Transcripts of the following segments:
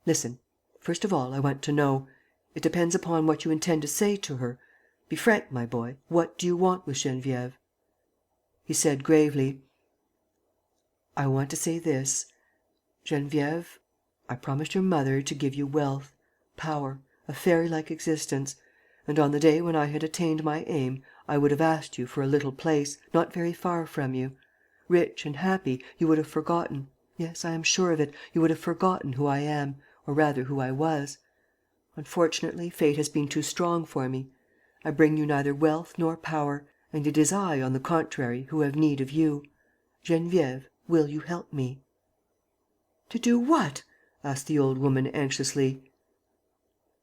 Listen. First of all, I want to know. It depends upon what you intend to say to her. Be frank, my boy. What do you want with Geneviève?" He said, gravely: "I want to say this. Geneviève, I promised your mother to give you wealth, power, a fairy-like existence; and, on the day when I had attained my aim, I would have asked you for a little place, not very far from you. Rich and happy, you would have forgotten, yes, I am sure of it, you would have forgotten who I am, or rather who I was. Unfortunately, fate has been too strong for me. I bring you neither wealth nor power, and it is I, on the contrary, who have need of you. Geneviève, will you help me?" "To do what?" asked the old woman, anxiously.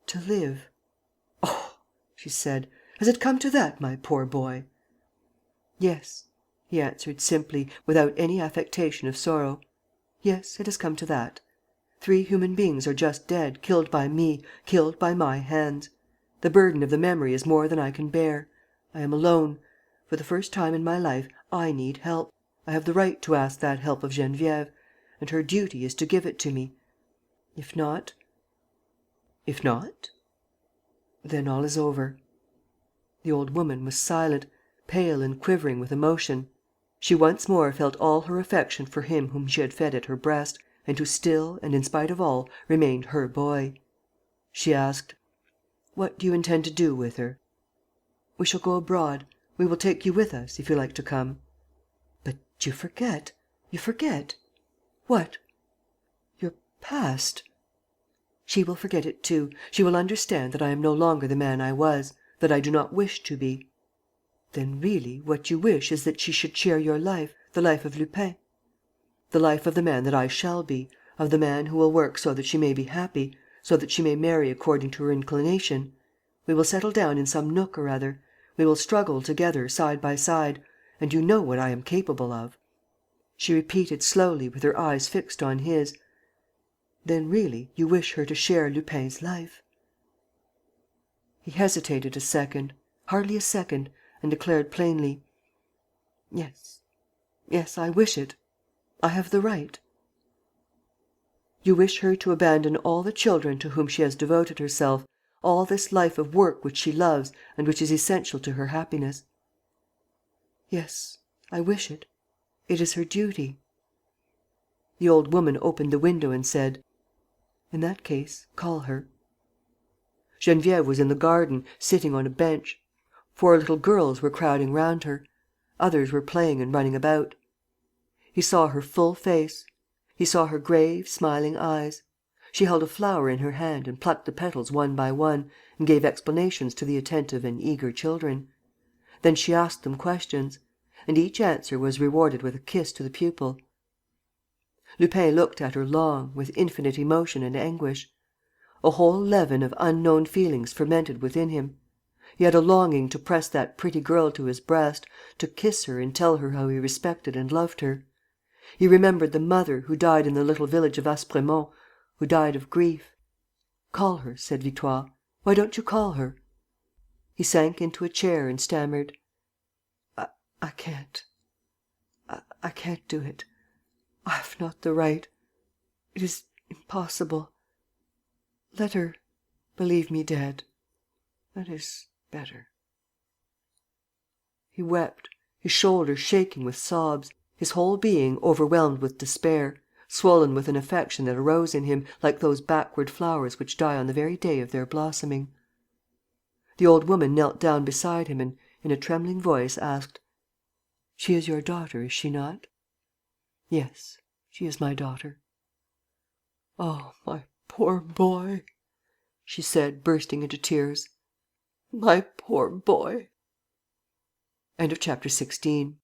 "To live." "Oh!" she said. "Has it come to that, my poor boy?" "Yes," he answered, simply, without any affectation of sorrow. "Yes, it has come to that. 3 human beings are just dead, killed by me, killed by my hands. The burden of the memory is more than I can bear. I am alone. For the first time in my life, I need help. I have the right to ask that help of Geneviève; and her duty is to give it to me. If not...." "If not?" "Then all is over." The old woman was silent, pale and quivering with emotion. She once more felt all her affection for him whom she had fed at her breast and who still and in spite of all remained her boy. She asked: "What do you intend to do with her?" "We shall go abroad. We will take you with us, if you like to come." "But you forget. You forget." "What?" "Your past." "She will forget it too. She will understand that I am no longer the man I was, that I do not wish to be." "Then, really, what you wish is that she should share your life, the life of Lupin?" "The life of the man that I shall be, of the man who will work so that she may be happy, so that she may marry according to her inclination. We will settle down in some nook or other. We will struggle together, side by side. And you know what I am capable of." She repeated, slowly, with her eyes fixed on his: "Then, really, you wish her to share Lupin's life?" He hesitated a second, hardly a second, and declared plainly: "Yes, yes, I wish it. I have the right." "You wish her to abandon all the children to whom she has devoted herself, all this life of work which she loves and which is essential to her happiness?" "Yes, I wish it. It is her duty." The old woman opened the window and said: "In that case, call her." Geneviève was in the garden, sitting on a bench. 4 little girls were crowding round her. Others were playing and running about. He saw her full face. He saw her grave, smiling eyes. She held a flower in her hand and plucked the petals one by one and gave explanations to the attentive and eager children. Then she asked them questions; and each answer was rewarded with a kiss to the pupil. Lupin looked at her long, with infinite emotion and anguish. A whole leaven of unknown feelings fermented within him. He had a longing to press that pretty girl to his breast, to kiss her and tell her how he respected and loved her. He remembered the mother who died in the little village of Aspremont, who died of grief. "Call her," said Victoire. "Why don't you call her?" He sank into a chair and stammered: I can't. I can't do it. I have not the right. It is impossible. Let her believe me dead. That is better." He wept, his shoulders shaking with sobs, his whole being overwhelmed with despair, swollen with an affection that arose in him, like those backward flowers which die on the very day of their blossoming. The old woman knelt down beside him and, in a trembling voice, asked: "She is your daughter, is she not?" "Yes, she is my daughter." "Oh, my poor boy!" she said, bursting into tears. "My poor boy!" Chapter 17